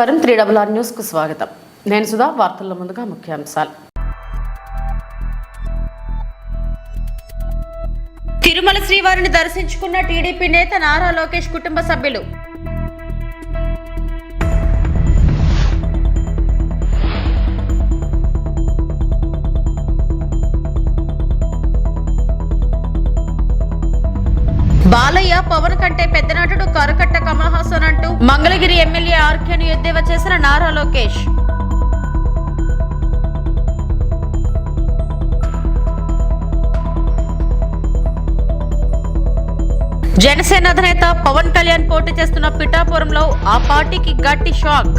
నమస్కారం 3RR news కు స్వాగతం. నేను సుధా. వార్తల్లో ముందుగా ముఖ్యాంశాలు. తిరుమల శ్రీవారిని దర్శించుకున్న టీడీపీ నేత నారా లోకేష్ కుటుంబ సభ్యులు. బాలయ్య పవన్ కంటే పెద్ద నటుడు కరకట్ట కమల్ హాసన్ అంటూ మంగళగిరి ఎమ్మెల్యే ఆర్కేను ఎద్దేవా చేసిన నారా లోకేష్. జనసేన అధినేత పవన్ కళ్యాణ్ పోటీ చేస్తున్న పిఠాపురంలో ఆ పార్టీకి గట్టి షాక్.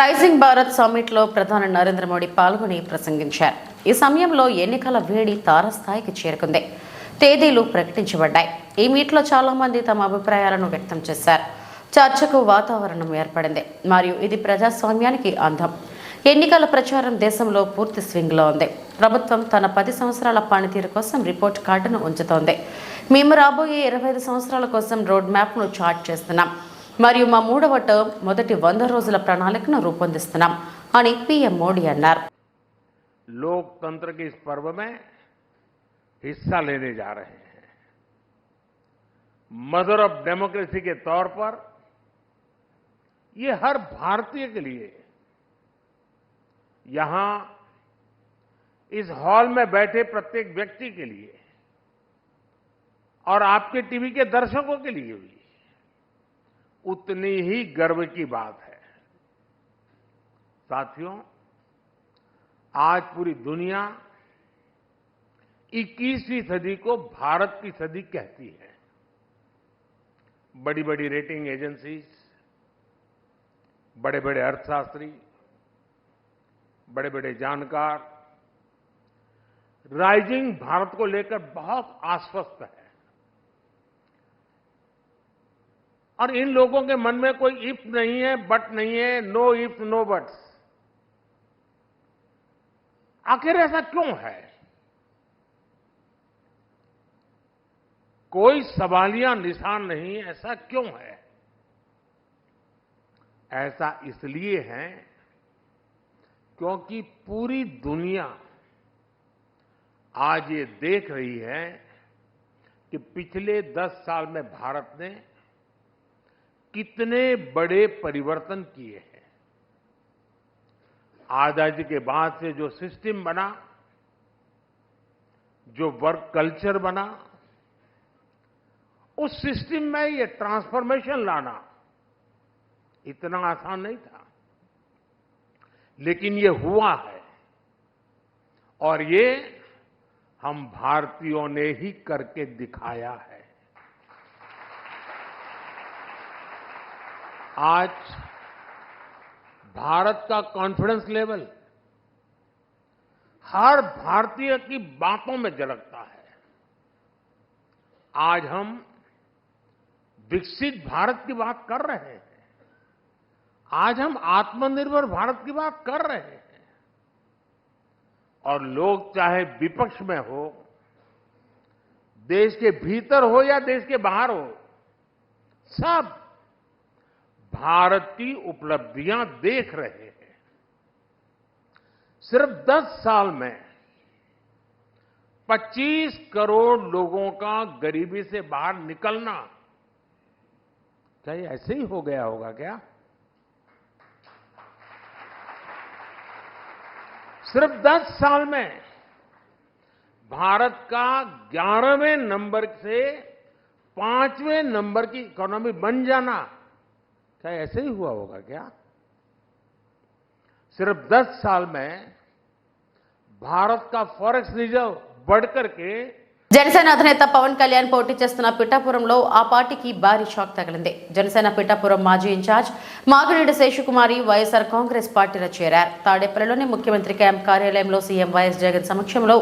రైజింగ్ భారత్ సమ్మిట్ లో ప్రధాని నరేంద్ర మోడీ పాల్గొని ప్రసంగించారు. ఈ సమయంలో ఎన్నికల వేడి తారస్థాయికి చేరుకుంది. తేదీలు ప్రకటించబడ్డాయి. ఈ మీట్ లో చాలా మంది తమ అభిప్రాయాలను వ్యక్తం చేశారు. చర్చకు వాతావరణం ఏర్పడింది మరియు ఇది ప్రజాస్వామ్యానికి అందం. ఎన్నికల ప్రచారం దేశంలో పూర్తి స్వింగ్ లో ఉంది. ప్రభుత్వం తన 10 సంవత్సరాల పనితీరు కోసం రిపోర్ట్ కార్డును ఉంచుతోంది. మేము రాబోయే 25 సంవత్సరాల కోసం రోడ్ మ్యాప్ ను చార్ట్ చేస్తున్నాం మరియు మా 3వ టర్మ్ మొదటి 100 రోజుల ప్రణాళికను రూపొందిస్తున్నాం అని పీఎం మోడీ అన్నారు. लोकतंत्र के इस पर्व में हिस्सा लेने जा रहे हैं. मदर ऑफ डेमोक्रेसी के तौर पर ये हर भारतीय के लिए, यहां इस हॉल में बैठे प्रत्येक व्यक्ति के लिए और आपके टीवी के दर्शकों के लिए भी उतनी ही गर्व की बात है. साथियों, आज पूरी दुनिया 21वीं सदी को भारत की सदी कहती है. बड़ी बड़ी रेटिंग एजेंसीज, बड़े बड़े अर्थशास्त्री, बड़े बड़े जानकार राइजिंग भारत को लेकर बहुत आश्वस्त है. और इन लोगों के मन में कोई इफ नहीं है, बट नहीं है, नो इफ नो बट्स. आखिर ऐसा क्यों है? कोई सवालिया निशान नहीं, ऐसा क्यों है? ऐसा इसलिए है क्योंकि पूरी दुनिया आज ये देख रही है कि पिछले 10 साल में भारत ने कितने बड़े परिवर्तन किए हैं. आजादी के बाद से जो सिस्टम बना, जो वर्क कल्चर बना, उस सिस्टम में ये ट्रांसफॉर्मेशन लाना इतना आसान नहीं था, लेकिन ये हुआ है और ये हम भारतीयों ने ही करके दिखाया है. आज भारत का कॉन्फिडेंस लेवल हर भारतीय की बातों में झलकता है. आज हम विकसित भारत की बात कर रहे हैं. आज हम आत्मनिर्भर भारत की बात कर रहे हैं. और लोग चाहे विपक्ष में हो, देश के भीतर हो या देश के बाहर हो, सब भारत की उपलब्धियां देख रहे हैं. सिर्फ 10 साल में 25 करोड़ लोगों का गरीबी से बाहर निकलना, क्या ये ऐसे ही हो गया होगा क्या? सिर्फ 10 साल में भारत का 11वें नंबर से 5वें नंबर की इकोनॉमी बन जाना, क्या ऐसे ही हुआ होगा क्या? सिर्फ 10 साल में भारत का फॉरेक्स रिजर्व बढ़कर के జనసేన అధినేత పవన్ కళ్యాణ్ పోటీ చేస్తున్న పిఠాపురంలో ఆ పార్టీకి భారీ షాక్ తగిలింది. జనసేన పిఠాపురం మాజీ ఇన్ఛార్జ్ మాగినేడి శేషకుమారి వైఎస్ఆర్ కాంగ్రెస్ పార్టీలో చేరారు. తాడేపల్లిలోని ముఖ్యమంత్రి క్యాంప్ కార్యాలయంలో సీఎం వైఎస్ జగన్ సమక్షంలో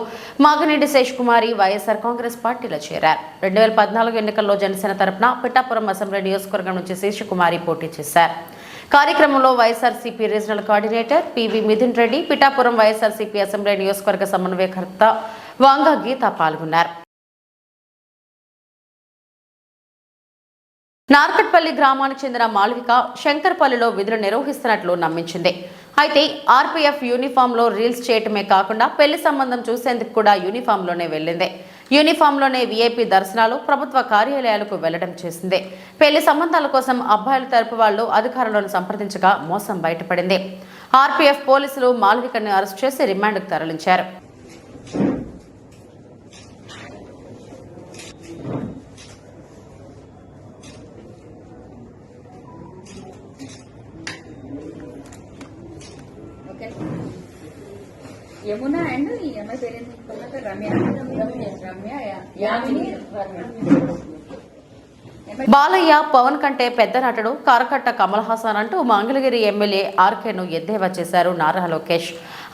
మాగినేడి శేషకుమారి వైఎస్ఆర్ కాంగ్రెస్ పార్టీలో చేరారు. 2014 ఎన్నికల్లో జనసేన తరపున పిఠాపురం అసెంబ్లీ నియోజకవర్గం నుంచి శేషకుమారి పోటీ చేశారు. కార్యక్రమంలో YSRCP regional coordinator PV Mithun Reddy, Pithapuram YSRCP assembly నియోజకవర్గ సమన్వయకర్త వాంగా గీత పాల్గొన్నారు. నార్కట్పల్లి గ్రామానికి చెందిన మాళవిక శంకర్పల్లిలో విధులు నిర్వహిస్తున్నట్లు నమ్మించింది. అయితే ఆర్పీఎఫ్ యూనిఫామ్లో రీల్స్ చేయటమే కాకుండా పెళ్లి సంబంధం చూసేందుకు కూడా యూనిఫామ్లోనే వెళ్లింది. యూనిఫామ్లోనే వీఐపీ దర్శనాలు, ప్రభుత్వ కార్యాలయాలకు వెళ్లడం చేసింది. పెళ్లి సంబంధాల కోసం అబ్బాయిల తరపు వాళ్లు అధికారులను సంప్రదించగా మోసం బయటపడింది. ఆర్పీఎఫ్ పోలీసులు మాళవికను అరెస్ట్ చేసి రిమాండ్కు తరలించారు. యమునా అండ్ ఈ అమ్మాయి పేరు రమ్య యామిని. బాలయ్య పవన్ కంటే పెద్ద నటుడు కారకట్ట కమల్ హాసన్ అంటూ మంగళగిరి ఎమ్మెల్యే ఆర్కేను ఎద్దేవా చేశారు నారా లోకేష్.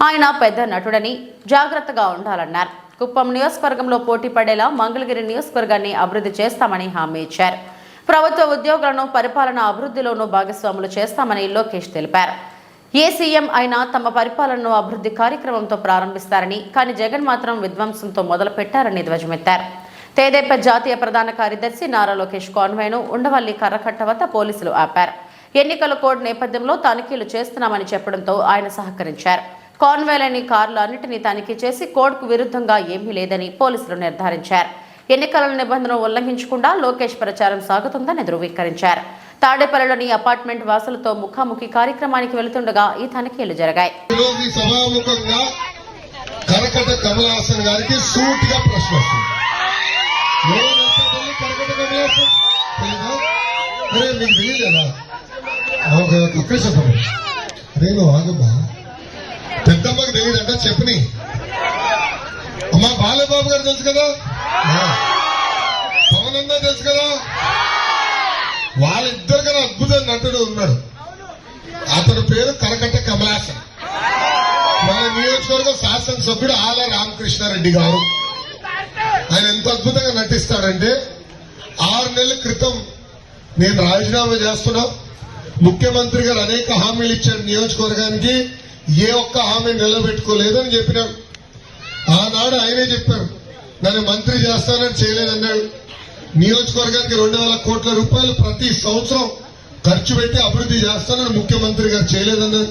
ఆయన పెద్ద నటుడని జాగ్రత్తగా ఉండాలన్నారు. కుప్పం నియోజకవర్గంలో పోటీ పడేలా మంగళగిరి నియోజకవర్గాన్ని అభివృద్ధి చేస్తామని హామీ ఇచ్చారు. ప్రభుత్వ ఉద్యోగులను పరిపాలన అభివృద్ధిలోనూ భాగస్వాములు చేస్తామని లోకేష్ తెలిపారు. ఏ సీఎం అయినా తమ పరిపాలనను అభివృద్ధి కార్యక్రమంతో ప్రారంభిస్తారని, కానీ జగన్ మాత్రం విధ్వంసంతో మొదలుపెట్టారని ధ్వజమెత్తారు. తెదేపా జాతీయ ప్రధాన కార్యదర్శి నారా లోకేష్ కాన్వాయ్ను ఉండవల్లి కర్రకట్ట వద్ద పోలీసులు ఆపారు. ఎన్నికల కోడ్ నేపథ్యంలో తనిఖీలు చేస్తున్నామని చెప్పడంతో ఆయన సహకరించారు. కాన్వాయ్లోని కార్లు అన్నింటినీ తనిఖీ చేసి కోడ్కు విరుద్ధంగా ఏమీ లేదని పోలీసులు నిర్ధారించారు. ఎన్నికల నిబంధనలు ఉల్లంఘించకుండా లోకేష్ ప్రచారం సాగుతుందని ధృవీకరించారు. తాడేపల్లిలోని అపార్ట్మెంట్ వాసులతో ముఖాముఖి కార్యక్రమానికి వెళుతుండగా ఈ తనిఖీలు జరిగాయి. పెద్దమ్మకి తెలియదంట చెప్పని అమ్మా. బాలబాబు గారు తెలుసు కదా, పవన్ అన్నా తెలుసు కదా, వాళ్ళిద్దరు కన్నా అద్భుత నటుడు ఉన్నాడు. అతని పేరు కరకట్ట కమలాసన్. మన నియోజకవర్గ శాసనసభ్యుడు ఆల రామకృష్ణారెడ్డి గారు. ఆయన ఎంత అద్భుతంగా నటిస్తాడంటే 6 నెలల క్రితం నేను రాజీనామా చేస్తున్నా, ముఖ్యమంత్రి గారు అనేక హామీలు ఇచ్చాడు నియోజకవర్గానికి, ఏ ఒక్క హామీ నిలబెట్టుకోలేదని చెప్పినాడు. ఆనాడు ఆయనే చెప్పారు నన్ను మంత్రి చేస్తానని చేయలేదన్నాడు. నియోజకవర్గానికి 2,000 కోట్ల రూపాయలు ప్రతి సంవత్సరం ఖర్చు పెట్టి అభివృద్ధి చేస్తానని ముఖ్యమంత్రి గారు చేయలేదన్నారు.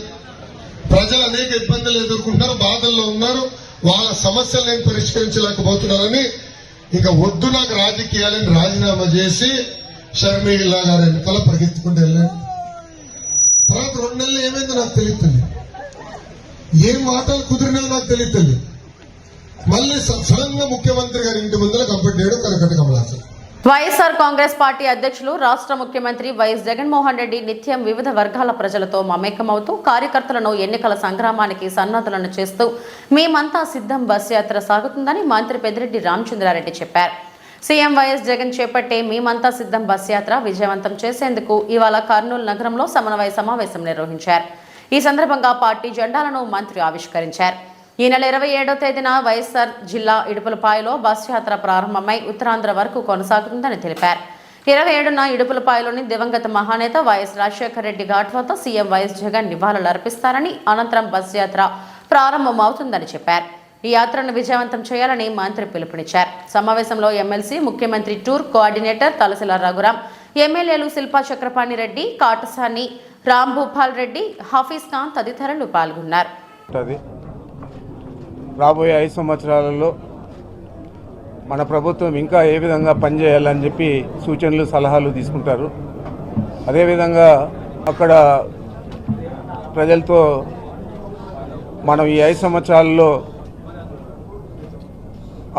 ప్రజలు అనేక ఇబ్బందులు ఎదుర్కొంటున్నారు, బాధల్లో ఉన్నారు, వాళ్ళ సమస్యలు నేను పరిష్కరించలేకపోతున్నానని ఇంకా వద్దు నాకు రాజకీయాలని రాజీనామా చేసి షర్మిలా గారి ఎన్నికల పరిగెత్తుకుంటూ వెళ్ళాడు. తర్వాత 2 నెలలు ఏమైందో నాకు తెలియదు, ఏం మాటలు కుదిరినాయో నాకు తెలియదు. మళ్ళీ సడన్ గా ముఖ్యమంత్రి గారి ఇంటి ముందర కంప్లీట్ చేయడం కరకట్ట కమలాసన్. వైఎస్ఆర్ కాంగ్రెస్ పార్టీ అధ్యక్షులు రాష్ట్ర ముఖ్యమంత్రి వైఎస్ జగన్మోహన్ రెడ్డి నిత్యం వివిధ వర్గాల ప్రజలతో మమేకమవుతూ కార్యకర్తలను ఎన్నికల సంగ్రామానికి సన్నద్ధులను చేస్తూ మేమంతా సిద్ధం బస్ యాత్ర సాగుతుందని మంత్రి పెద్దిరెడ్డి రామచంద్రారెడ్డి చెప్పారు. సీఎం వైఎస్ జగన్ చేపట్టే మేమంతా సిద్ధం బస్ యాత్ర విజయవంతం చేసేందుకు ఇవాళ కర్నూలు నగరంలో సమన్వయ సమావేశం నిర్వహించారు. ఈ సందర్భంగా పార్టీ జెండాలను మంత్రి ఆవిష్కరించారు. ఈ నెల 27వ తేదీన వైఎస్ఆర్ జిల్లా ఇడుపులపాయలో బస్ యాత్ర ప్రారంభమై ఉత్తరాంధ్ర వరకు కొనసాగుతుందని తెలిపారు. 27న ఇడుపులపాయలోని దివంగత మహానేత వైఎస్ రాజశేఖర రెడ్డి ఘాట్ వద్ద సీఎం వైఎస్ జగన్ నివాళులు అర్పిస్తారని, అనంతరం బస్ యాత్ర ప్రారంభమవుతుందని చెప్పారు. ఈ యాత్రను విజయవంతం చేయాలని మంత్రి పిలుపునిచ్చారు. సమావేశంలో ఎమ్మెల్సీ, ముఖ్యమంత్రి టూర్ కోఆర్డినేటర్ తలసిల రఘురాం, ఎమ్మెల్యేలు శిల్పా చక్రపాణి రెడ్డి, కాటసాని రాంభూపాల్ రెడ్డి, హఫీజ్ ఖాన్ తదితరులు పాల్గొన్నారు. రాబోయే 5 సంవత్సరాలలో మన ప్రభుత్వం ఇంకా ఏ విధంగా పనిచేయాలని చెప్పి సూచనలు, సలహాలు తీసుకుంటారు. అదేవిధంగా అక్కడ ప్రజలతో మనం ఈ 5 సంవత్సరాలలో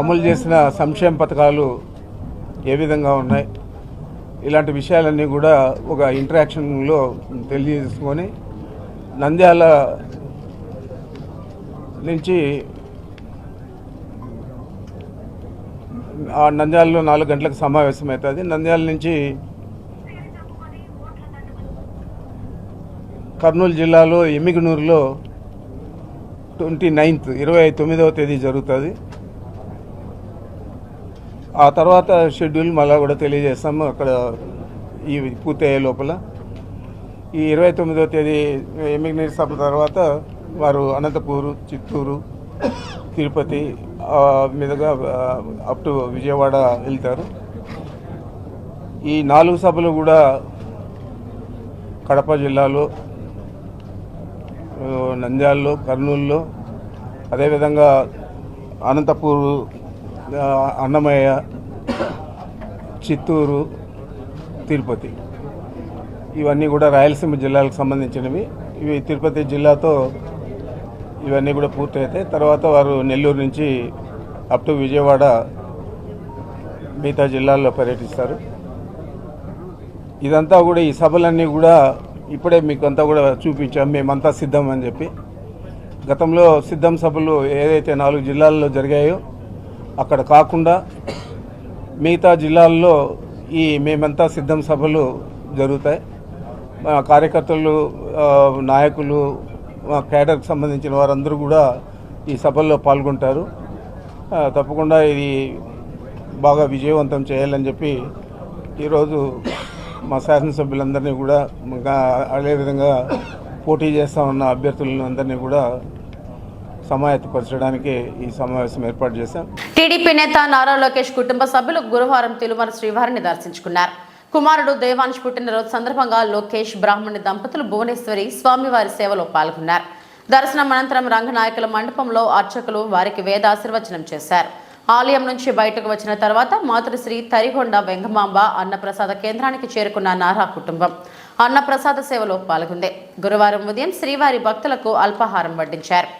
అమలు చేసిన సంక్షేమ పథకాలు ఏ విధంగా ఉన్నాయి, ఇలాంటి విషయాలన్నీ కూడా ఒక ఇంటరాక్షన్లో తెలియజేసుకొని నంద్యాల నుంచి నంద్యాలలో 4 గంటలకు సమావేశం అవుతుంది. నంద్యాల నుంచి కర్నూలు జిల్లాలో ఎమ్మిగనూరులో 29వ తేదీ జరుగుతుంది. ఆ తర్వాత షెడ్యూల్ మళ్ళీ కూడా తెలియజేస్తాము అక్కడ ఈ పూర్తయ్యే లోపల. ఈ 29వ తేదీ ఎమ్మిగనూరు సభ తర్వాత వారు అనంతపూరు, చిత్తూరు, తిరుపతి మీదుగా అప్ టు విజయవాడ వెళ్తారు. ఈ 4 సభలు కూడా కడప జిల్లాలో, నంద్యాలలో, కర్నూలులో, అదేవిధంగా అనంతపూరు, అన్నమయ్య, చిత్తూరు, తిరుపతి ఇవన్నీ కూడా రాయలసీమ జిల్లాలకు సంబంధించినవి. ఇవి తిరుపతి జిల్లాతో ఇవన్నీ కూడా పూర్తయితాయి. తర్వాత వారు నెల్లూరు నుంచి అప్ టు విజయవాడ మిగతా జిల్లాల్లో పర్యటిస్తారు. ఇదంతా కూడా ఈ సభలన్నీ కూడా ఇప్పుడే మీకు అంతా కూడా చూపించాం, మేమంతా సిద్ధం అని చెప్పి. గతంలో సిద్ధం సభలు ఏదైతే 4 జిల్లాల్లో జరిగాయో అక్కడ కాకుండా మిగతా జిల్లాల్లో ఈ మేమంతా సిద్ధం సభలు జరుగుతాయి. కార్యకర్తలు, నాయకులు, క్యాడర్కి సంబంధించిన వారందరూ కూడా ఈ సభల్లో పాల్గొంటారు. తప్పకుండా ఇది బాగా విజయవంతం చేయాలని చెప్పి ఈరోజు మా శాసనసభ్యులందరినీ కూడా, అదేవిధంగా పోటీ చేస్తా ఉన్న అభ్యర్థులందరినీ కూడా సమాయత్తపరచడానికి ఈ సమావేశం ఏర్పాటు చేశాం. టీడీపీ నేత నారా లోకేష్ కుటుంబ సభ్యులు గురువారం తిరుమల శ్రీవారిని దర్శించుకున్నారు. కుమారుడు దేవాంశ్ పుట్టినరోజు సందర్భంగా లోకేష్, బ్రాహ్మణి దంపతులు భువనేశ్వరి స్వామివారి సేవలో పాల్గొన్నారు. దర్శనం అనంతరం రంగనాయకుల మండపంలో అర్చకులు వారికి వేదాశీర్వచనం చేశారు. ఆలయం నుంచి బయటకు వచ్చిన తర్వాత మాతృశ్రీ తరిగొండ వెంగమాంబ అన్నప్రసాద కేంద్రానికి చేరుకున్న నారా కుటుంబం అన్నప్రసాద సేవలో పాల్గొంది. గురువారం ఉదయం శ్రీవారి భక్తులకు అల్పాహారం వడ్డించారు.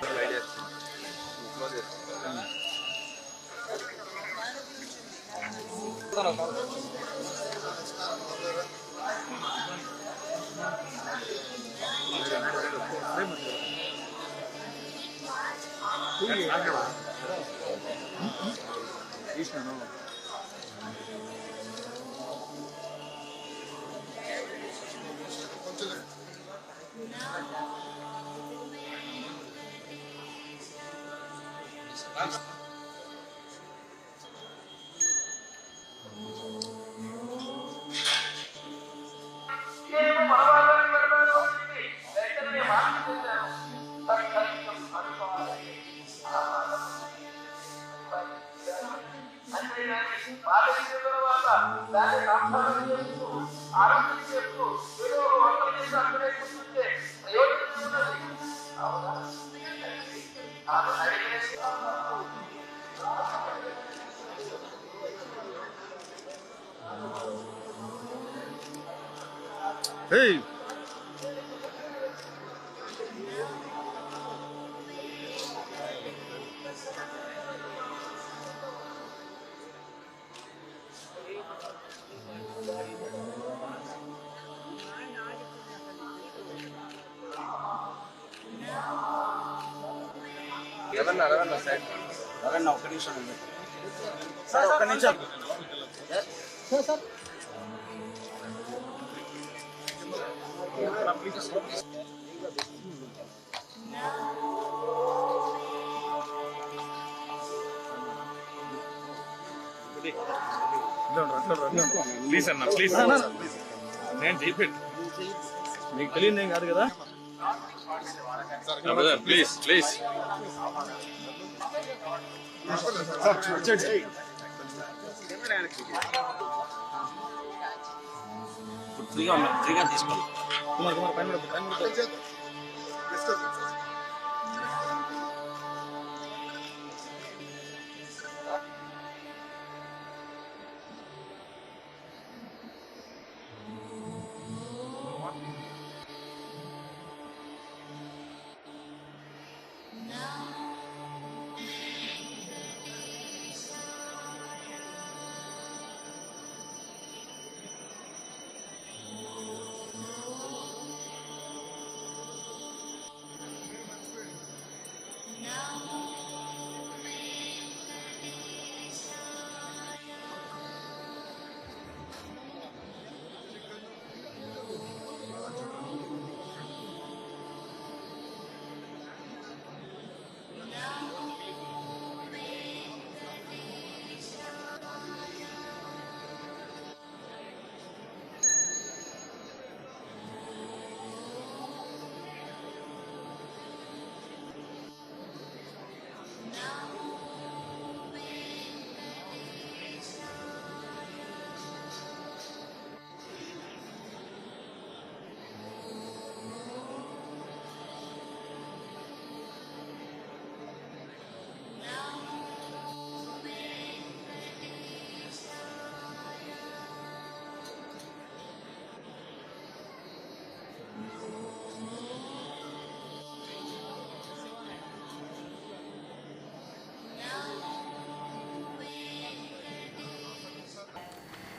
Hey! రవణ సార్ రవణ ఒక్క నిమిషం సార్ ఒక్క నిమిషం సార్ ప్లీజ్ అన్న ప్లీజ్ నేను చెప్పేది మీకు తెలియదు ఏం కాదు కదా ప్లీజ్ ప్లీజ్ ఫ్రీగా తీసుకోండి కుమార్ కుమార్ పైన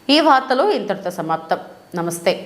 ఈ వార్తలు ఇంతటితో సమాప్తం. నమస్తే.